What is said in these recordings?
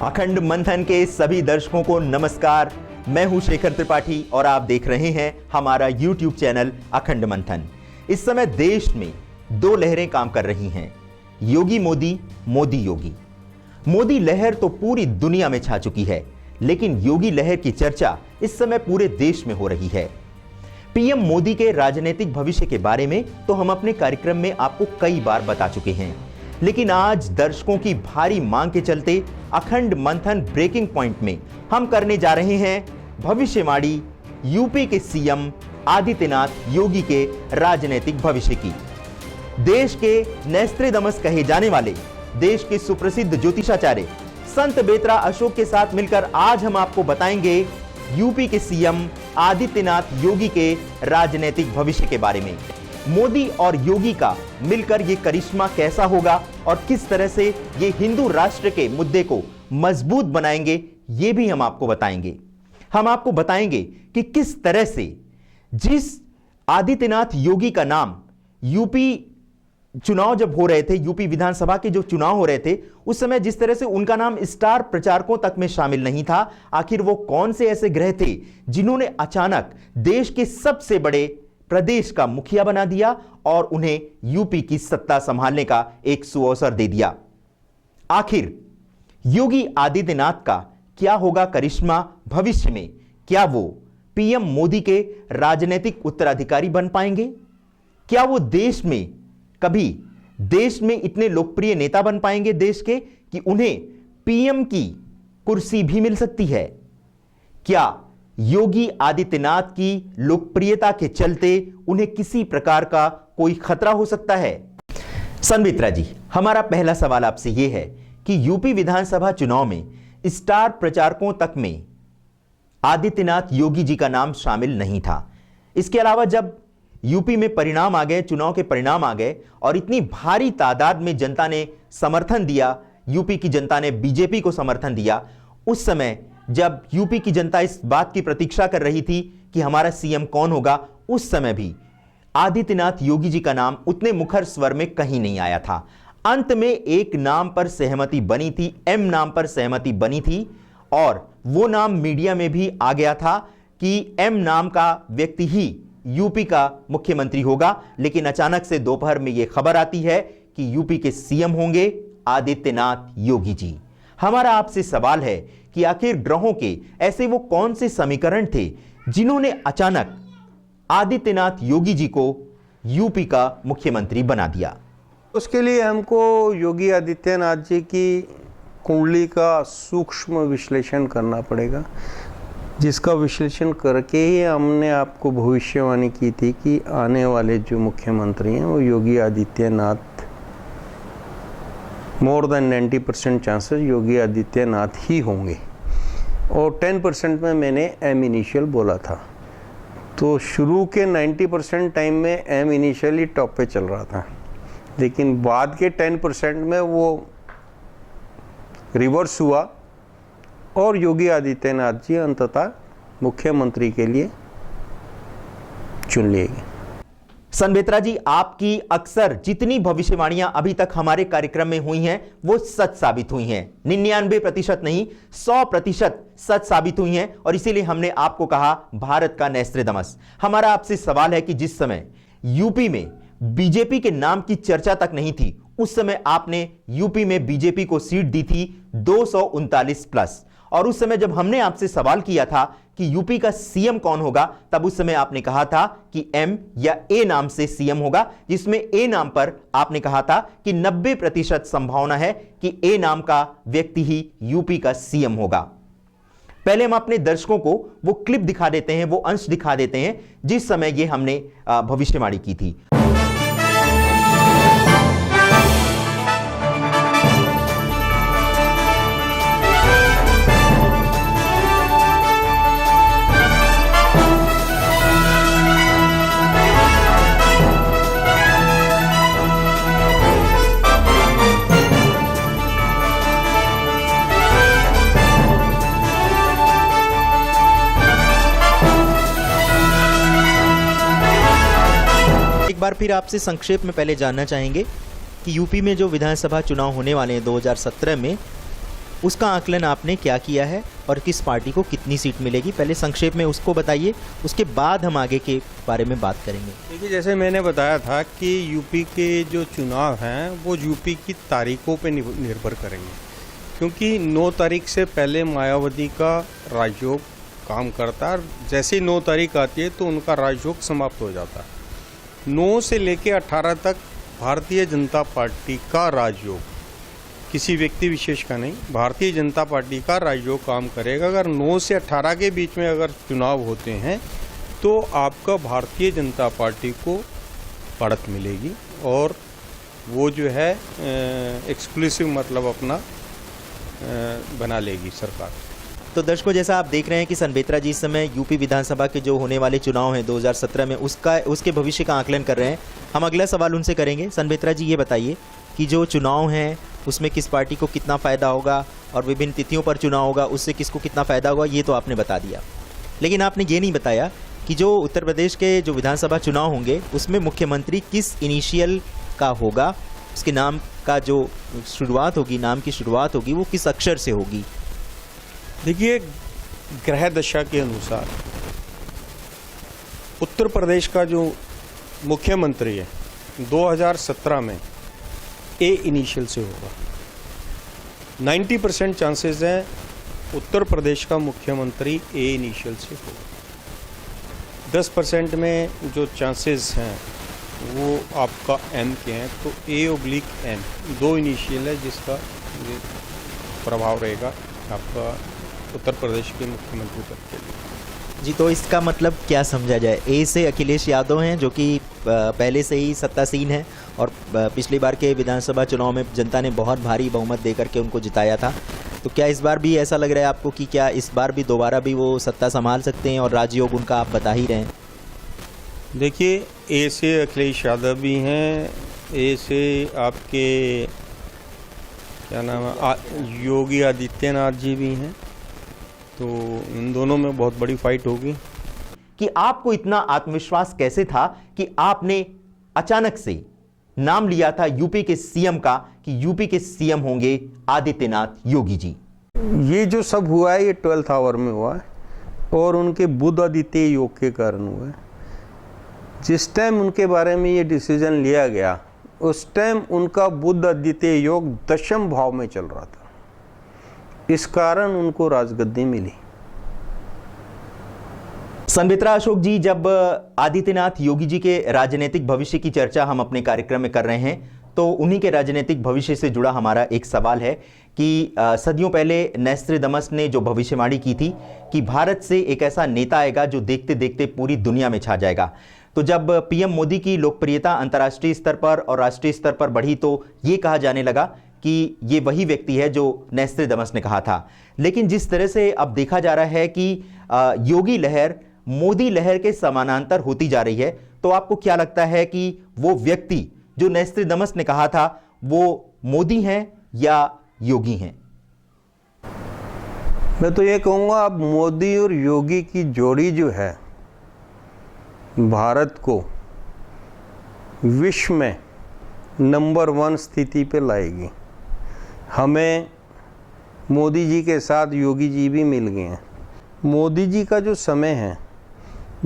अखंड मंथन के सभी दर्शकों को नमस्कार। मैं हूं शेखर त्रिपाठी और आप देख रहे हैं हमारा YouTube चैनल अखंड मंथन। इस समय देश में दो लहरें काम कर रही हैं, योगी मोदी, मोदी योगी। मोदी लहर तो पूरी दुनिया में छा चुकी है, लेकिन योगी लहर की चर्चा इस समय पूरे देश में हो रही है। पीएम मोदी के राजनीतिक भविष्य के बारे में तो हम अपने कार्यक्रम में आपको कई बार बता चुके हैं, लेकिन आज दर्शकों की भारी मांग के चलते अखंड मंथन ब्रेकिंग पॉइंट में हम करने जा रहे हैं भविष्यवाणी यूपी के सीएम आदित्यनाथ योगी के राजनीतिक भविष्य की। देश के नेस्त्रेदमस कहे जाने वाले देश के सुप्रसिद्ध ज्योतिषाचार्य संत बेतरा अशोक के साथ मिलकर आज हम आपको बताएंगे यूपी के सीएम आदित्यनाथ योगी के राजनीतिक भविष्य के बारे में। मोदी और योगी का मिलकर ये करिश्मा कैसा होगा और किस तरह से ये हिंदू राष्ट्र के मुद्दे को मजबूत बनाएंगे, ये भी हम आपको बताएंगे। हम आपको बताएंगे कि किस तरह से जिस आदित्यनाथ योगी का नाम यूपी चुनाव जब हो रहे थे, यूपी विधानसभा के जो चुनाव हो रहे थे, उस समय जिस तरह से उनका नाम स्टार प्रचारकों तक में शामिल नहीं था। आखिर वो कौन से ऐसे ग्रह थे जिन्होंने अचानक देश के सबसे बड़े प्रदेश का मुखिया बना दिया और उन्हें यूपी की सत्ता संभालने का एक सुअवसर दे दिया। आखिर योगी आदित्यनाथ का क्या होगा करिश्मा भविष्य में? क्या वो पीएम मोदी के राजनीतिक उत्तराधिकारी बन पाएंगे? क्या वो देश में इतने लोकप्रिय नेता बन पाएंगे देश के कि उन्हें पीएम की कुर्सी भी मिल सकती है? क्या योगी आदित्यनाथ की लोकप्रियता के चलते उन्हें किसी प्रकार का कोई खतरा हो सकता है? संबित्रा जी, हमारा पहला सवाल आपसे यह है कि यूपी विधानसभा चुनाव में स्टार प्रचारकों तक में आदित्यनाथ योगी जी का नाम शामिल नहीं था। इसके अलावा जब यूपी में परिणाम आ गए, चुनाव के परिणाम आ गए और इतनी भारी तादाद में जनता ने समर्थन दिया, यूपी की जनता ने बीजेपी को समर्थन दिया, उस समय जब यूपी की जनता इस बात की प्रतीक्षा कर रही थी कि हमारा सीएम कौन होगा, उस समय भी आदित्यनाथ योगी जी का नाम उतने मुखर स्वर में कहीं नहीं आया था। अंत में एक नाम पर सहमति बनी थी, एम नाम पर सहमति बनी थी और वो नाम मीडिया में भी आ गया था कि एम नाम का व्यक्ति ही यूपी का मुख्यमंत्री होगा। लेकिन अचानक से दोपहर में यह खबर आती है कि यूपी के सीएम होंगे आदित्यनाथ योगी जी। हमारा आपसे सवाल है कि आखिर ग्रहों के ऐसे वो कौन से समीकरण थे जिन्होंने अचानक आदित्यनाथ योगी जी को यूपी का मुख्यमंत्री बना दिया? उसके लिए हमको योगी आदित्यनाथ जी की कुंडली का सूक्ष्म विश्लेषण करना पड़ेगा, जिसका विश्लेषण करके ही हमने आपको भविष्यवाणी की थी कि आने वाले जो मुख्यमंत्री हैं वो Yogi Adityanath, more than 90% chances Yogi Adityanath ही होंगे। और 10% में मैंने एम इनिशियल बोला था। तो शुरू के 90% टाइम में एम इनिशियल ही टॉप पे चल रहा था, लेकिन बाद के 10% में वो रिवर्स हुआ और योगी आदित्यनाथ जी अंततः मुख्यमंत्री के लिए चुन लिए गए। संबेत्रा जी, आपकी अक्सर जितनी भविष्यवाणियां अभी तक हमारे कार्यक्रम में हुई हैं वो सच साबित हुई हैं। 99% नहीं, 100% सच साबित हुई हैं और इसीलिए हमने आपको कहा भारत का नेस्त्रेदमस। हमारा आपसे सवाल है कि जिस समय यूपी में बीजेपी के नाम की चर्चा तक नहीं थी, उस समय आपने यूपी में बीजेपी को सीट दी थी 239 प्लस। और उस समय जब हमने आपसे सवाल किया था कि यूपी का सीएम कौन होगा, तब उस समय आपने कहा था कि एम या ए नाम से सीएम होगा, जिसमें ए नाम पर आपने कहा था कि 90% संभावना है कि ए नाम का व्यक्ति ही यूपी का सीएम होगा। पहले हम अपने दर्शकों को वो क्लिप दिखा देते हैं, वो अंश दिखा देते हैं जिस समय ये हमने भविष्यवाणी की थी। एक बार फिर आपसे संक्षेप में पहले जानना चाहेंगे कि यूपी में जो विधानसभा चुनाव होने वाले हैं 2017 में, उसका आकलन आपने क्या किया है और किस पार्टी को कितनी सीट मिलेगी, पहले संक्षेप में उसको बताइए, उसके बाद हम आगे के बारे में बात करेंगे। देखिए, जैसे मैंने बताया था कि यूपी के जो चुनाव हैं वो यूपी की तारीखों पे निर्भर करेंगे, क्योंकि 9 तारीख से पहले मायावती का राजयोग काम करता है। जैसे ही 9 तारीख आती है तो उनका राजयोग समाप्त हो जाता है। 9 से लेकर 18 तक भारतीय जनता पार्टी का राजयोग, किसी व्यक्ति विशेष का नहीं, भारतीय जनता पार्टी का राजयोग काम करेगा। अगर 9 से 18 के बीच में अगर चुनाव होते हैं तो आपका भारतीय जनता पार्टी को बढ़त मिलेगी और वो जो है एक्सक्लूसिव मतलब अपना बना लेगी सरकार। तो दर्शकों, जैसा आप देख रहे हैं कि सनबेत्रा जी इस समय यूपी विधानसभा के जो होने वाले चुनाव हैं 2017 में उसके भविष्य का आकलन कर रहे हैं। हम अगला सवाल उनसे करेंगे। सनबेत्रा जी, ये बताइए कि जो चुनाव हैं उसमें किस पार्टी को कितना फ़ायदा होगा और विभिन्न तिथियों पर चुनाव होगा, उससे किसको कितना फ़ायदा होगा, ये तो आपने बता दिया, लेकिन आपने ये नहीं बताया कि जो उत्तर प्रदेश के जो विधानसभा चुनाव होंगे उसमें मुख्यमंत्री किस इनिशियल का होगा, उसके नाम का जो शुरुआत होगी, नाम की शुरुआत होगी, वो किस अक्षर से होगी। देखिए, ग्रह दशा के अनुसार उत्तर प्रदेश का जो मुख्यमंत्री है 2017 में ए इनिशियल से होगा। 90% चांसेस हैं उत्तर प्रदेश का मुख्यमंत्री ए इनिशियल से होगा। 10% में जो चांसेस हैं वो आपका एम के हैं, तो A/M 2 इनिशियल है जिसका ये प्रभाव रहेगा आपका उत्तर प्रदेश के मुख्यमंत्री पद के लिए। जी, तो इसका मतलब क्या समझा जाए? ए से अखिलेश यादव हैं जो कि पहले से ही सत्तासीन हैं और पिछली बार के विधानसभा चुनाव में जनता ने बहुत भारी बहुमत देकर के उनको जिताया था। तो क्या इस बार भी ऐसा लग रहा है आपको कि क्या इस बार भी दोबारा भी वो सत्ता संभाल सकते हैं और राजयोग उनका आप बता ही रहे हैं? देखिए, ए से अखिलेश यादव भी हैं, ए से आपके क्या नाम है योगी आदित्यनाथ जी भी हैं, तो इन दोनों में बहुत बड़ी फाइट होगी। कि आपको इतना आत्मविश्वास कैसे था कि आपने अचानक से नाम लिया था यूपी के सीएम का कि यूपी के सीएम होंगे आदित्यनाथ योगी जी? ये जो सब हुआ है ये 12th आवर में हुआ है और उनके बुध आदित्य योग के कारण हुआ है। जिस टाइम उनके बारे में ये डिसीजन लिया गया उस टाइम उनका बुध आदित्य योग 10th भाव में चल रहा था, इस कारण उनको राजगद्दी मिली। सनबेत्रा अशोक जी, जब आदित्यनाथ योगी जी के राजनीतिक भविष्य की चर्चा हम अपने कार्यक्रम में कर रहे हैं तो उन्हीं के राजनीतिक भविष्य से जुड़ा हमारा एक सवाल है कि सदियों पहले नोस्ट्राडामस ने जो भविष्यवाणी की थी कि भारत से एक ऐसा नेता आएगा जो देखते देखते पूरी दुनिया में छा जाएगा। तो जब पीएम मोदी की लोकप्रियता अंतर्राष्ट्रीय स्तर पर और राष्ट्रीय स्तर पर बढ़ी तो ये कहा जाने लगा कि ये वही व्यक्ति है जो नोस्ट्राडामस ने कहा था। लेकिन जिस तरह से अब देखा जा रहा है कि योगी लहर मोदी लहर के समानांतर होती जा रही है, तो आपको क्या लगता है कि वो व्यक्ति जो नोस्ट्राडामस ने कहा था वो मोदी हैं या योगी हैं? मैं तो ये कहूँगा, अब मोदी और योगी की जोड़ी जो है भारत को विश्व में नंबर 1 स्थिति पे लाएगी। हमें मोदी जी के साथ योगी जी भी मिल गए हैं। मोदी जी का जो समय है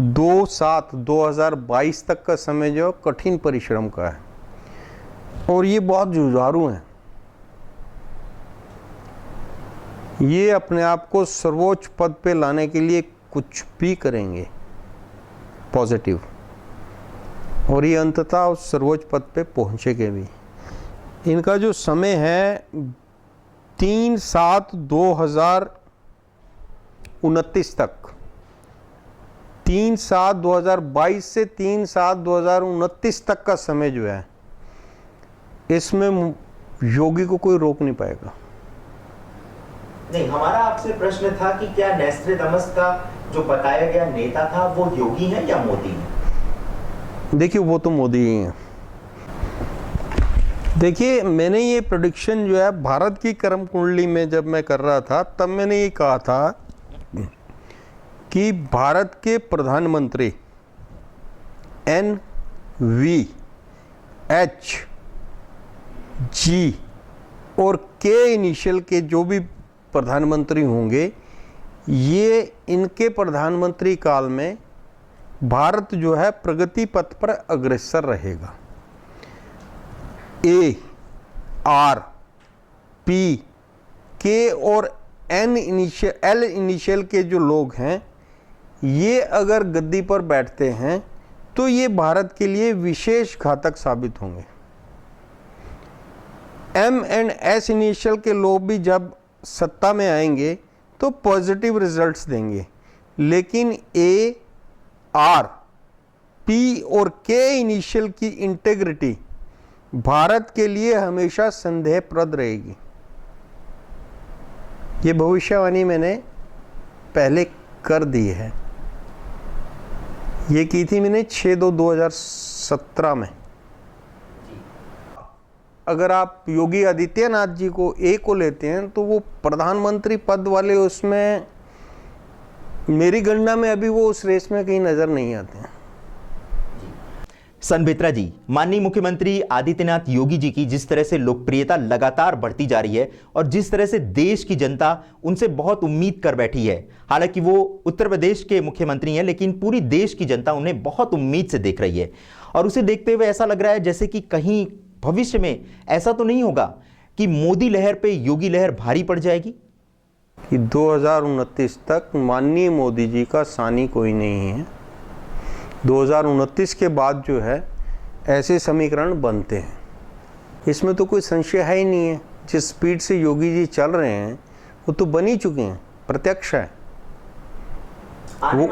2022 तक का समय जो कठिन परिश्रम का है और ये बहुत जुझारू हैं। ये अपने आप को सर्वोच्च पद पे लाने के लिए कुछ भी करेंगे पॉजिटिव, और ये अंततः उस सर्वोच्च पद पे पहुंचेंगे भी। इनका जो समय है 3/7/2029 तक, 3/7/2022 से 3/7/2029 तक का समय जो है इसमें योगी को कोई रोक नहीं पाएगा। नहीं, हमारा आपसे प्रश्न था कि क्या नोस्ट्राडामस का जो बताया गया नेता था वो योगी है या मोदी है? देखिए, वो तो मोदी ही हैं। देखिए, मैंने ये प्रेडिक्शन जो है भारत की कर्म कुंडली में जब मैं कर रहा था तब मैंने ये कहा था कि भारत के प्रधानमंत्री NVHG और K इनिशियल के जो भी प्रधानमंत्री होंगे, ये इनके प्रधानमंत्री काल में भारत जो है प्रगति पथ पर अग्रसर रहेगा। ए, आर, पी, के और एल इनिशियल के जो लोग हैं, ये अगर गद्दी पर बैठते हैं तो ये भारत के लिए विशेष घातक साबित होंगे। एम एंड एस इनिशियल के लोग भी जब सत्ता में आएंगे तो पॉजिटिव रिजल्ट्स देंगे, लेकिन ए, आर, पी और के इनिशियल की इंटेग्रिटी भारत के लिए हमेशा संदेहप्रद रहेगी। ये भविष्यवाणी मैंने पहले कर दी है, ये की थी मैंने 6/2/2017 में। अगर आप योगी आदित्यनाथ जी को ए को लेते हैं तो वो प्रधानमंत्री पद वाले उसमें मेरी गणना में अभी वो उस रेस में कहीं नजर नहीं आते हैं। संबित्रा जी, माननीय मुख्यमंत्री आदित्यनाथ योगी जी की जिस तरह से लोकप्रियता लगातार बढ़ती जा रही है और जिस तरह से देश की जनता उनसे बहुत उम्मीद कर बैठी है, हालांकि वो उत्तर प्रदेश के मुख्यमंत्री हैं लेकिन पूरी देश की जनता उन्हें बहुत उम्मीद से देख रही है और उसे देखते हुए ऐसा लग रहा है जैसे कि कहीं भविष्य में ऐसा तो नहीं होगा कि मोदी लहर पे योगी लहर भारी पड़ जाएगी। कि 2029 तक माननीय मोदी जी का सानी कोई नहीं है। 2029 के बाद जो है ऐसे समीकरण बनते हैं, इसमें तो कोई संशय है ही नहीं है। जिस स्पीड से योगी जी चल रहे हैं वो तो बन ही चुके हैं, प्रत्यक्ष है। वो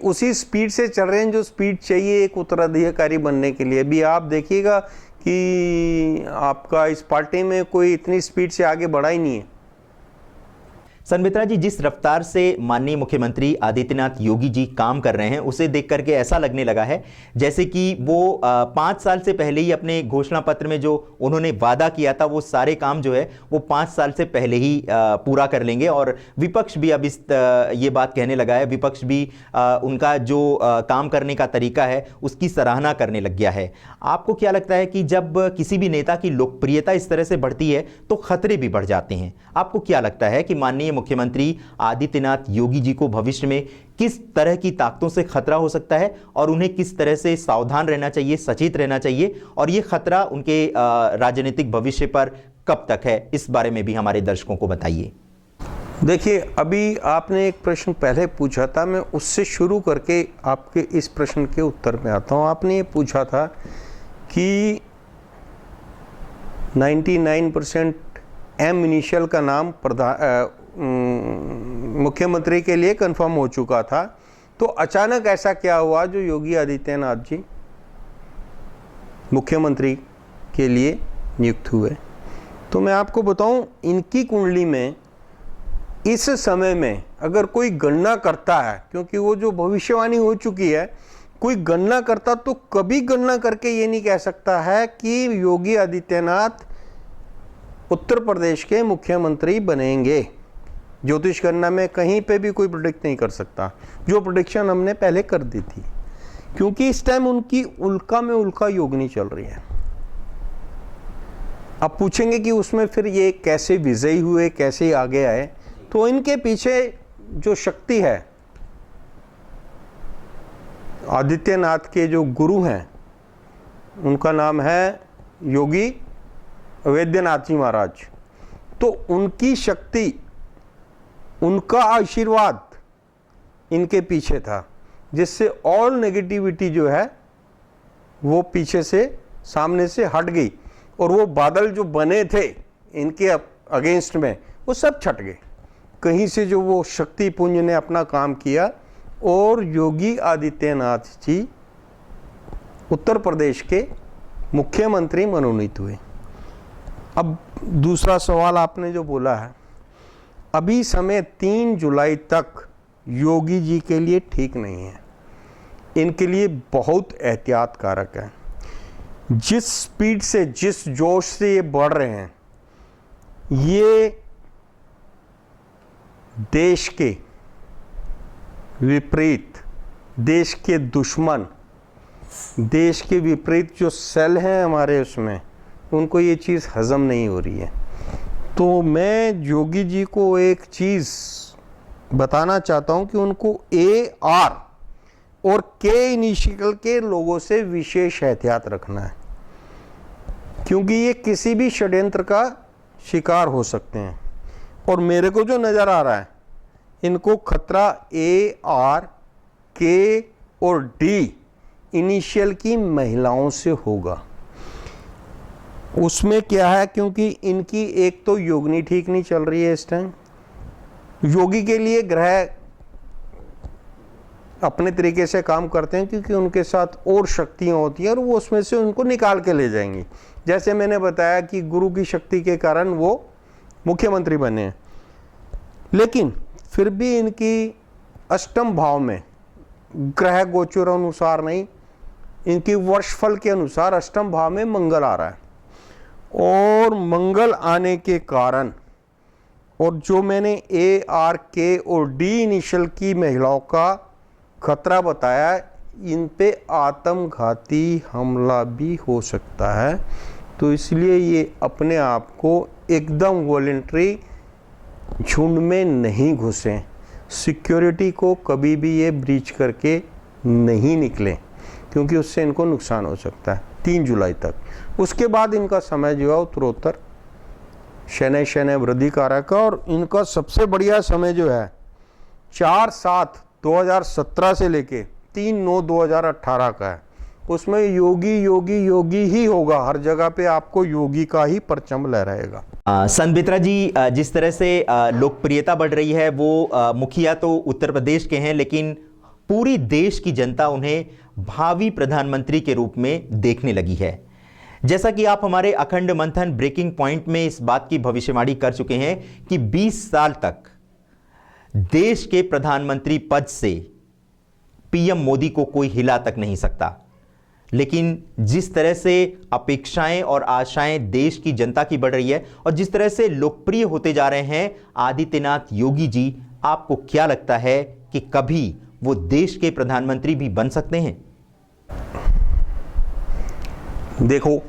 उसी स्पीड से चल रहे हैं जो स्पीड चाहिए एक उत्तराधिकारी बनने के लिए। अभी आप देखिएगा कि आपका इस पार्टी में कोई इतनी स्पीड से आगे बढ़ा ही नहीं है। संबित्रा जी, जिस रफ्तार से माननीय मुख्यमंत्री आदित्यनाथ योगी जी काम कर रहे हैं उसे देख करके ऐसा लगने लगा है जैसे कि वो 5 साल से पहले ही अपने घोषणा पत्र में जो उन्होंने वादा किया था वो सारे काम जो है वो 5 साल से पहले ही पूरा कर लेंगे। और विपक्ष भी अब ये बात कहने लगा है, विपक्ष भी उनका जो काम करने का तरीका है उसकी सराहना करने लग गया है। आपको क्या लगता है कि जब किसी भी नेता की लोकप्रियता इस तरह से बढ़ती है तो खतरे भी बढ़ जाते हैं? आपको क्या लगता है कि माननीय मुख्यमंत्री आदित्यनाथ योगी जी को भविष्य में किस तरह की ताकतों से खतरा हो सकता है और उन्हें किस तरह से सावधान रहना चाहिए, सचेत रहना चाहिए, और ये खतरा उनके राजनीतिक भविष्य पर कब तक है, इस बारे में भी हमारे दर्शकों को बताइए। देखिए, अभी आपने एक प्रश्न पहले पूछा था, मैं उससे शुरू करके आपके इस प्रश्न के उत्तर में आता हूं। आपने ये पूछा था कि 99% एम इनिशियल का नाम मुख्यमंत्री के लिए कंफर्म हो चुका था, तो अचानक ऐसा क्या हुआ जो योगी आदित्यनाथ जी मुख्यमंत्री के लिए नियुक्त हुए? तो मैं आपको बताऊं, इनकी कुंडली में इस समय में अगर कोई गणना करता है, क्योंकि वो जो भविष्यवाणी हो चुकी है, कोई गणना करता तो कभी गणना करके ये नहीं कह सकता है कि योगी आदित्यनाथ उत्तर प्रदेश के मुख्यमंत्री बनेंगे। ज्योतिष गणना में कहीं पे भी कोई प्रेडिक्ट नहीं कर सकता, जो प्रेडिक्शन हमने पहले कर दी थी, क्योंकि इस टाइम उनकी उल्का में उल्का योगनी चल रही है। अब पूछेंगे कि उसमें फिर ये कैसे विजयी हुए, कैसे आगे आए? तो इनके पीछे जो शक्ति है, आदित्यनाथ के जो गुरु हैं उनका नाम है योगी वैद्यनाथ जी महाराज। तो उनकी शक्ति, उनका आशीर्वाद इनके पीछे था, जिससे ऑल नेगेटिविटी जो है वो पीछे से सामने से हट गई और वो बादल जो बने थे इनके अगेंस्ट में वो सब छट गए। कहीं से जो वो शक्ति पुंज ने अपना काम किया और योगी आदित्यनाथ जी उत्तर प्रदेश के मुख्यमंत्री मनोनीत हुए। अब दूसरा सवाल आपने जो बोला है, अभी समय 3 जुलाई तक योगी जी के लिए ठीक नहीं है, इनके लिए बहुत एहतियात कारक है। जिस स्पीड से, जिस जोश से ये बढ़ रहे हैं, ये देश के विपरीत, देश के दुश्मन, देश के विपरीत जो सेल हैं हमारे उसमें, उनको ये चीज़ हजम नहीं हो रही है। तो मैं योगी जी को एक चीज बताना चाहता हूं कि उनको AR और K इनिशियल के लोगों से विशेष एहतियात रखना है, क्योंकि ये किसी भी षड्यंत्र का शिकार हो सकते हैं। और मेरे को जो नज़र आ रहा है, इनको खतरा AR, K और D इनिशियल की महिलाओं से होगा। उसमें क्या है, क्योंकि इनकी एक तो योगिनी ठीक नहीं चल रही है इस टाइम। योगी के लिए ग्रह अपने तरीके से काम करते हैं, क्योंकि उनके साथ और शक्तियाँ होती हैं और वो उसमें से उनको निकाल के ले जाएंगी। जैसे मैंने बताया कि गुरु की शक्ति के कारण वो मुख्यमंत्री बने हैं, लेकिन फिर भी इनकी अष्टम भाव में ग्रह गोचर अनुसार नहीं, इनकी वर्षफल के अनुसार अष्टम भाव में मंगल आ रहा है। और मंगल आने के कारण, और जो मैंने AR, K और D इनिशियल की महिलाओं का खतरा बताया, इन पे आत्मघाती हमला भी हो सकता है। तो इसलिए ये अपने आप को एकदम वॉलंटरी झुंड में नहीं घुसें, सिक्योरिटी को कभी भी ये ब्रीच करके नहीं निकलें, क्योंकि उससे इनको नुकसान हो सकता है 3 जुलाई तक। उसके बाद इनका समय जो है उत्तरोत्तर शनि वृद्धि कारक है। और इनका सबसे बढ़िया समय जो है 4/7/2017 से लेके 3/9/2018 का है। उसमें योगी योगी योगी ही होगा, हर जगह पे आपको योगी का ही परचम लहराएगा। संत बित्रा जी, जिस तरह से लोकप्रियता बढ़ रही है, वो मुखिया तो उत्तर प्रदेश के हैं, लेकिन पूरी देश की जनता उन्हें भावी प्रधानमंत्री के रूप में देखने लगी है। जैसा कि आप हमारे अखंड मंथन ब्रेकिंग पॉइंट में इस बात की भविष्यवाणी कर चुके हैं कि 20 साल तक देश के प्रधानमंत्री पद से PM मोदी को कोई हिला तक नहीं सकता। लेकिन जिस तरह से अपेक्षाएं और आशाएं देश की जनता की बढ़ रही है और जिस तरह से लोकप्रिय होते जा रहे हैं आदित्यनाथ योगी जी, आपको क्या लगता है कि कभी वो देश के प्रधानमंत्री भी बन सकते हैं? देखो,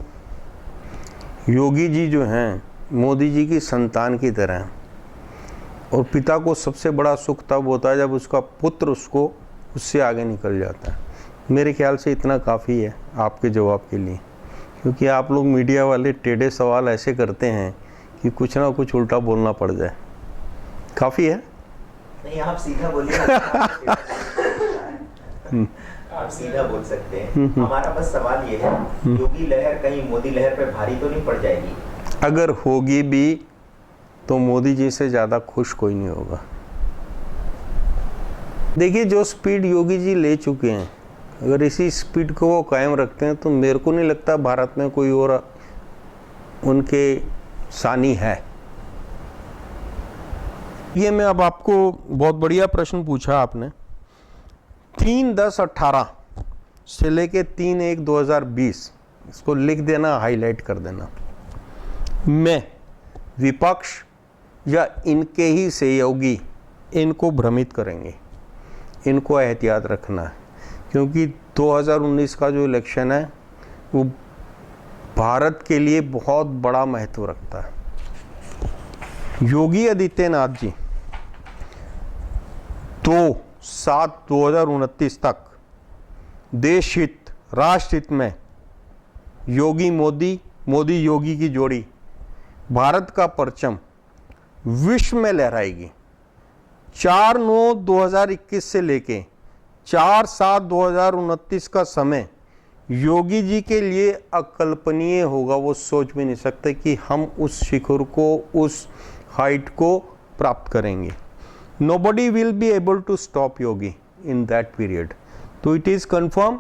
योगी जी जो हैं मोदी जी की संतान की तरह हैं, और पिता को सबसे बड़ा सुख तब होता है जब उसका पुत्र उसको उससे आगे निकल जाता है। मेरे ख्याल से इतना काफ़ी है आपके जवाब के लिए, क्योंकि आप लोग मीडिया वाले टेढ़े सवाल ऐसे करते हैं कि कुछ ना कुछ उल्टा बोलना पड़ जाए। काफ़ी है? नहीं, आप सीधा बोलिए। आप सीधा बोल सकते हैं। हमारा बस सवाल ये है, योगी लहर कहीं मोदी लहर पे भारी तो नहीं पड़ जाएगी? अगर होगी भी तो मोदी जी से ज़्यादा खुश कोई नहीं होगा। देखिए, जो स्पीड योगी जी ले चुके हैं, अगर इसी स्पीड को वो कायम रखते हैं तो मेरे को नहीं लगता भारत में कोई और उनके सानी है। ये मैं अब आपको बहुत बढ़िया प्रश्न पूछा आपने। 3/10/18 से लेके 3/1/2020 इसको लिख देना, हाईलाइट कर देना। मैं विपक्ष या इनके ही सहयोगी इनको भ्रमित करेंगे, इनको एहतियात रखना है, क्योंकि 2019 का जो इलेक्शन है वो भारत के लिए बहुत बड़ा महत्व रखता है। योगी आदित्यनाथ जी 2/7/2029 तक देश हित, राष्ट्र हित में योगी मोदी, मोदी योगी की जोड़ी भारत का परचम विश्व में लहराएगी। 4/9/2021 से लेके 4/7/2029 का समय योगी जी के लिए अकल्पनीय होगा। वो सोच भी नहीं सकते कि हम उस शिखर को, उस हाइट को प्राप्त करेंगे। Nobody will be able to stop Yogi in that period। तो इट इज़ कन्फर्म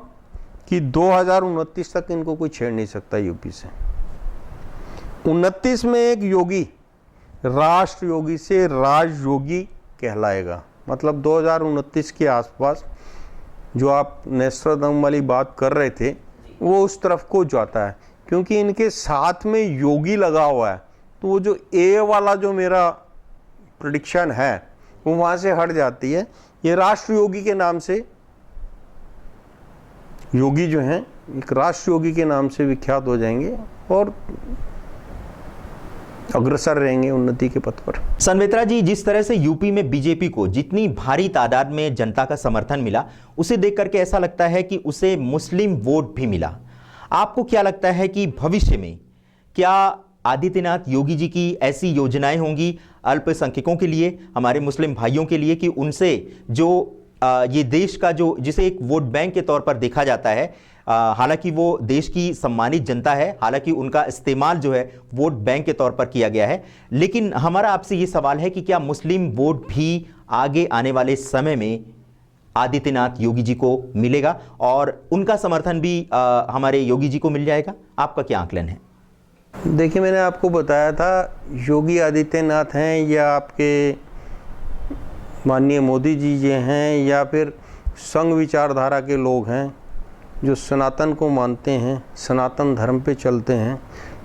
कि 2029 तक इनको कोई छेड़ नहीं सकता यूपी से। 29 में एक योगी राष्ट्र योगी से राज योगी कहलाएगा। मतलब 2029 के आसपास जो आप नेस्ट्राडम वाली बात कर रहे थे वो उस तरफ को जाता है, क्योंकि इनके साथ में योगी लगा हुआ है। तो वो जो ए वाला जो मेरा प्रेडिक्शन है वो वहाँ से हट जाती है। ये राष्ट्र योगी के नाम से, योगी जो हैं एक राष्ट्र योगी के नाम से विख्यात हो जाएंगे और अग्रसर रहेंगे उन्नति के पथ पर। सनवेत्रा जी, जिस तरह से यूपी में बीजेपी को जितनी भारी तादाद में जनता का समर्थन मिला, उसे देख करके ऐसा लगता है कि उसे मुस्लिम वोट भी मिला। आपको क्या लगता है कि भविष्य में क्या आदित्यनाथ योगी जी की ऐसी योजनाएं होंगी अल्पसंख्यकों के लिए, हमारे मुस्लिम भाइयों के लिए, कि उनसे जो ये देश का जो जिसे एक वोट बैंक के तौर पर देखा जाता है, हालांकि वो देश की सम्मानित जनता है, हालांकि उनका इस्तेमाल जो है वोट बैंक के तौर पर किया गया है, लेकिन हमारा आपसे ये सवाल है कि क्या मुस्लिम वोट भी आगे आने वाले समय में आदित्यनाथ योगी जी को मिलेगा और उनका समर्थन भी हमारे योगी जी को मिल जाएगा? आपका क्या आकलन है? देखिए, मैंने आपको बताया था योगी आदित्यनाथ हैं या आपके माननीय मोदी जी ये हैं या फिर संघ विचारधारा के लोग हैं जो सनातन को मानते हैं, सनातन धर्म पे चलते हैं।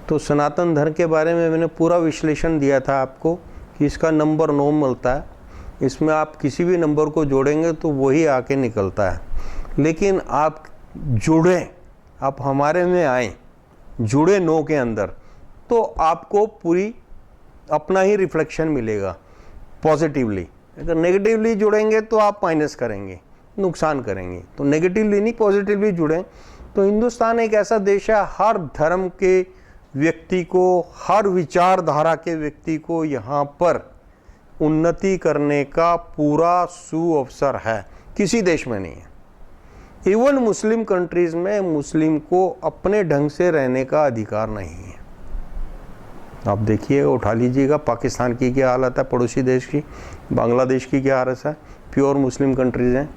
तो सनातन धर्म के बारे में मैंने पूरा विश्लेषण दिया था आपको कि इसका नंबर 9 मिलता है, इसमें आप किसी भी नंबर को जोड़ेंगे तो वही आके निकलता है। लेकिन आप जुड़े, आप हमारे में आए, जुड़े 9 के अंदर, तो आपको पूरी अपना ही रिफ्लेक्शन मिलेगा पॉजिटिवली। अगर नेगेटिवली जुड़ेंगे तो आप माइनस करेंगे, नुकसान करेंगे। तो नेगेटिवली नहीं, पॉजिटिवली जुड़ें। तो हिंदुस्तान एक ऐसा देश है, हर धर्म के व्यक्ति को, हर विचारधारा के व्यक्ति को यहाँ पर उन्नति करने का पूरा सुअवसर है, किसी देश में नहीं है। इवन मुस्लिम कंट्रीज में मुस्लिम को अपने ढंग से रहने का अधिकार नहीं है। आप देखिएगा, उठा लीजिएगा, पाकिस्तान की क्या हालत है, पड़ोसी देश की, बांग्लादेश की क्या हालत है, प्योर मुस्लिम कंट्रीज हैं,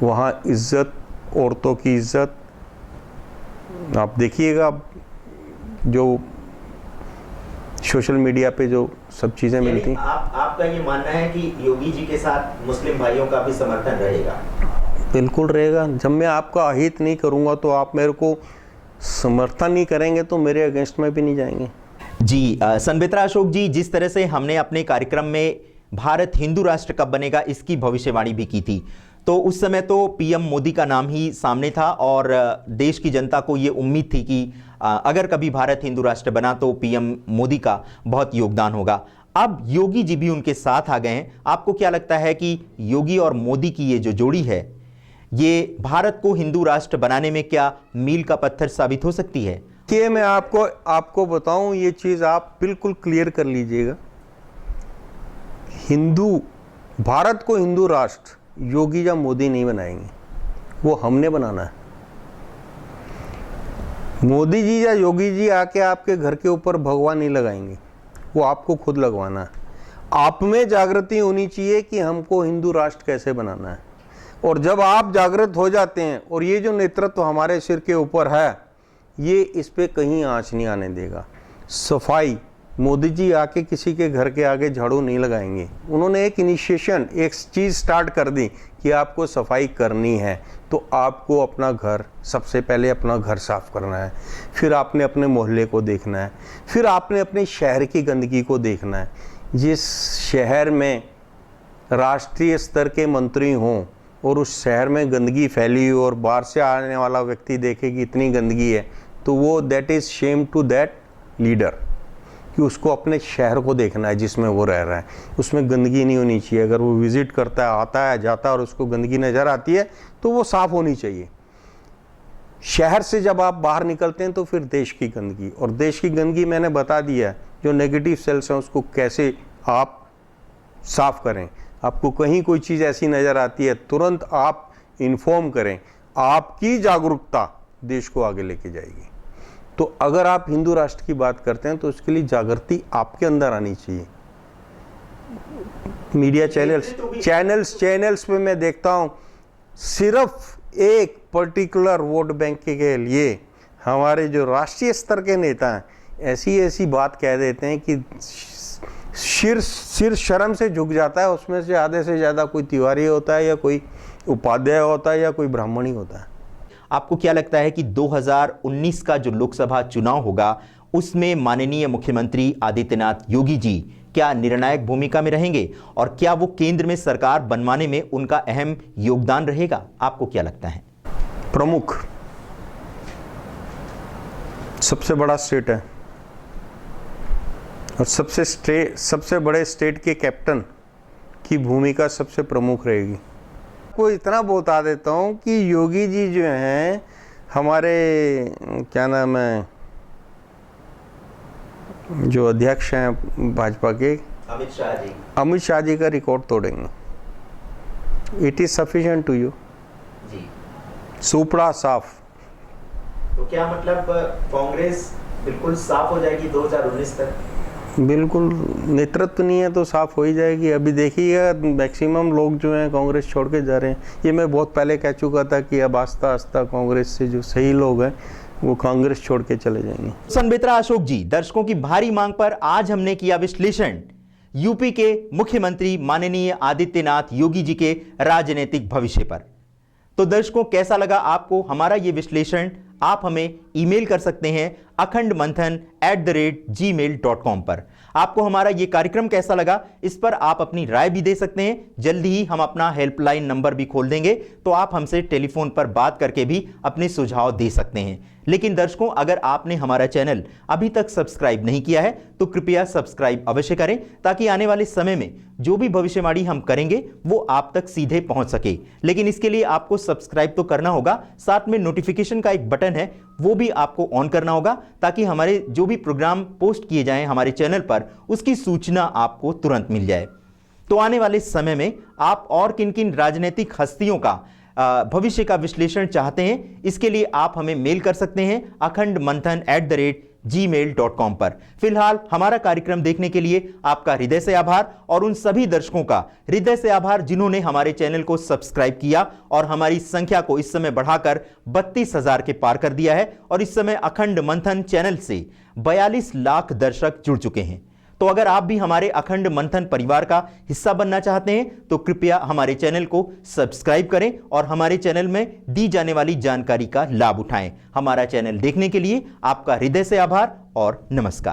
वहाँ इज्जत, औरतों की इज्जत, आप देखिएगा जो सोशल मीडिया पे जो सब चीज़ें मिलती हैं। आपका ये मानना है कि योगी जी के साथ मुस्लिम भाइयों का भी समर्थन रहेगा? बिल्कुल रहेगा। जब मैं आपका अहित नहीं करूँगा तो आप मेरे को समर्थन नहीं करेंगे तो मेरे अगेंस्ट में भी नहीं जाएंगे। जी, सनवेत्रा अशोक जी, जिस तरह से हमने अपने कार्यक्रम में भारत हिंदू राष्ट्र कब बनेगा इसकी भविष्यवाणी भी की थी, तो उस समय तो पीएम मोदी का नाम ही सामने था और देश की जनता को ये उम्मीद थी कि अगर कभी भारत हिंदू राष्ट्र बना तो पीएम मोदी का बहुत योगदान होगा। अब योगी जी भी उनके साथ आ गए हैं। आपको क्या लगता है कि योगी और मोदी की ये जो जोड़ी है, ये भारत को हिंदू राष्ट्र बनाने में क्या मील का पत्थर साबित हो सकती है? कि मैं आपको बताऊं, ये चीज़ आप बिल्कुल क्लियर कर लीजिएगा। भारत को हिंदू राष्ट्र योगी या मोदी नहीं बनाएंगे, वो हमने बनाना है। मोदी जी या योगी जी आके आपके घर के ऊपर भगवा नहीं लगाएंगे, वो आपको खुद लगवाना है। आप में जागृति होनी चाहिए कि हमको हिंदू राष्ट्र कैसे बनाना है। और जब आप जागृत हो जाते हैं, और ये जो नेतृत्व हमारे सिर के ऊपर है, ये इस पे कहीं आंच नहीं आने देगा। सफाई, मोदी जी आके किसी के घर के आगे झाड़ू नहीं लगाएंगे। उन्होंने एक इनिशिएशन, एक चीज़ स्टार्ट कर दी कि आपको सफाई करनी है, तो आपको अपना घर, सबसे पहले अपना घर साफ करना है, फिर आपने अपने मोहल्ले को देखना है, फिर आपने अपने शहर की गंदगी को देखना है। जिस शहर में राष्ट्रीय स्तर के मंत्री हों और उस शहर में गंदगी फैली हो और बाहर से आने वाला व्यक्ति देखे कि इतनी गंदगी है, तो वो that is shame to that leader कि उसको अपने शहर को देखना है जिसमें वो रह रहा है, उसमें गंदगी नहीं होनी चाहिए। अगर वो विजिट करता है, आता है, जाता है और उसको गंदगी नज़र आती है तो वो साफ़ होनी चाहिए। शहर से जब आप बाहर निकलते हैं तो फिर देश की गंदगी, और देश की गंदगी मैंने बता दिया है, जो नेगेटिव सेल्स हैं उसको कैसे आप साफ़ करें। आपको कहीं कोई चीज़ ऐसी नज़र आती है, तुरंत आप इन्फॉर्म करें। आपकी जागरूकता देश को आगे लेके जाएगी। तो अगर आप हिंदू राष्ट्र की बात करते हैं तो उसके लिए जागृति आपके अंदर आनी चाहिए। मीडिया चैनल्स पे मैं देखता हूँ सिर्फ एक पर्टिकुलर वोट बैंक के लिए हमारे जो राष्ट्रीय स्तर के नेता हैं ऐसी बात कह देते हैं कि सिर शर्म से झुक जाता है। उसमें से आधे से ज़्यादा कोई तिवारी होता है या कोई उपाध्याय होता है या कोई ब्राह्मणी होता है। आपको क्या लगता है कि 2019 का जो लोकसभा चुनाव होगा उसमें माननीय मुख्यमंत्री आदित्यनाथ योगी जी क्या निर्णायक भूमिका में रहेंगे और क्या वो केंद्र में सरकार बनवाने में उनका अहम योगदान रहेगा? आपको क्या लगता है? प्रमुख सबसे बड़ा स्टेट है, और सबसे बड़े स्टेट के कैप्टन की भूमिका सबसे प्रमुख रहेगी। आपको इतना बता देता हूँ कि योगी जी जो हैं हमारे क्या नाम है जो अध्यक्ष हैं भाजपा के अमित शाह जी का रिकॉर्ड तोड़ेंगे। It is sufficient to you जी। सुपड़ा साफ। तो क्या मतलब कांग्रेस बिल्कुल साफ हो जाएगी 2019 तक? बिल्कुल, नेतृत्व नहीं है तो साफ हो ही जाएगी। अभी देखिएगा मैक्सिमम लोग जो हैं कांग्रेस छोड़ के जा रहे हैं। ये मैं बहुत पहले कह चुका था कि अब आस्ता आस्ता कांग्रेस से जो सही लोग हैं वो कांग्रेस छोड़ के चले जाएंगे। संबित्रा अशोक जी, दर्शकों की भारी मांग पर आज हमने किया विश्लेषण यूपी के मुख्यमंत्री माननीय आदित्यनाथ योगी जी के राजनीतिक भविष्य पर। तो दर्शकों, कैसा लगा आपको हमारा ये विश्लेषण? आप हमें ईमेल कर सकते हैं akhandmanthan@gmail.com पर। आपको हमारा ये कार्यक्रम कैसा लगा, इस पर आप अपनी राय भी दे सकते हैं। जल्दी ही हम अपना हेल्पलाइन नंबर भी खोल देंगे, तो आप हमसे टेलीफोन पर बात करके भी अपने सुझाव दे सकते हैं। लेकिन दर्शकों, अगर आपने हमारा चैनल अभी तक सब्सक्राइब नहीं किया है तो कृपया सब्सक्राइब अवश्य करें, ताकि आने वाले समय में जो भी भविष्यवाणी हम करेंगे वो आप तक सीधे पहुंच सके। लेकिन इसके लिए आपको सब्सक्राइब तो करना होगा, साथ में नोटिफिकेशन का एक बटन है वो भी आपको ऑन करना होगा, ताकि हमारे जो भी प्रोग्राम पोस्ट किए जाएं हमारे चैनल पर उसकी सूचना आपको तुरंत मिल जाए। तो आने वाले समय में आप और किन किन राजनीतिक हस्तियों का भविष्य का विश्लेषण चाहते हैं, इसके लिए आप हमें मेल कर सकते हैं akhandmanthan@gmail.com पर। फिलहाल हमारा कार्यक्रम देखने के लिए आपका हृदय से आभार, और उन सभी दर्शकों का हृदय से आभार जिन्होंने हमारे चैनल को सब्सक्राइब किया और हमारी संख्या को इस समय बढ़ाकर 32,000 के पार कर दिया है। और इस समय अखंड मंथन चैनल से 42 लाख दर्शक जुड़ चुके हैं। तो अगर आप भी हमारे अखंड मंथन परिवार का हिस्सा बनना चाहते हैं तो कृपया हमारे चैनल को सब्सक्राइब करें और हमारे चैनल में दी जाने वाली जानकारी का लाभ उठाएं। हमारा चैनल देखने के लिए आपका हृदय से आभार और नमस्कार।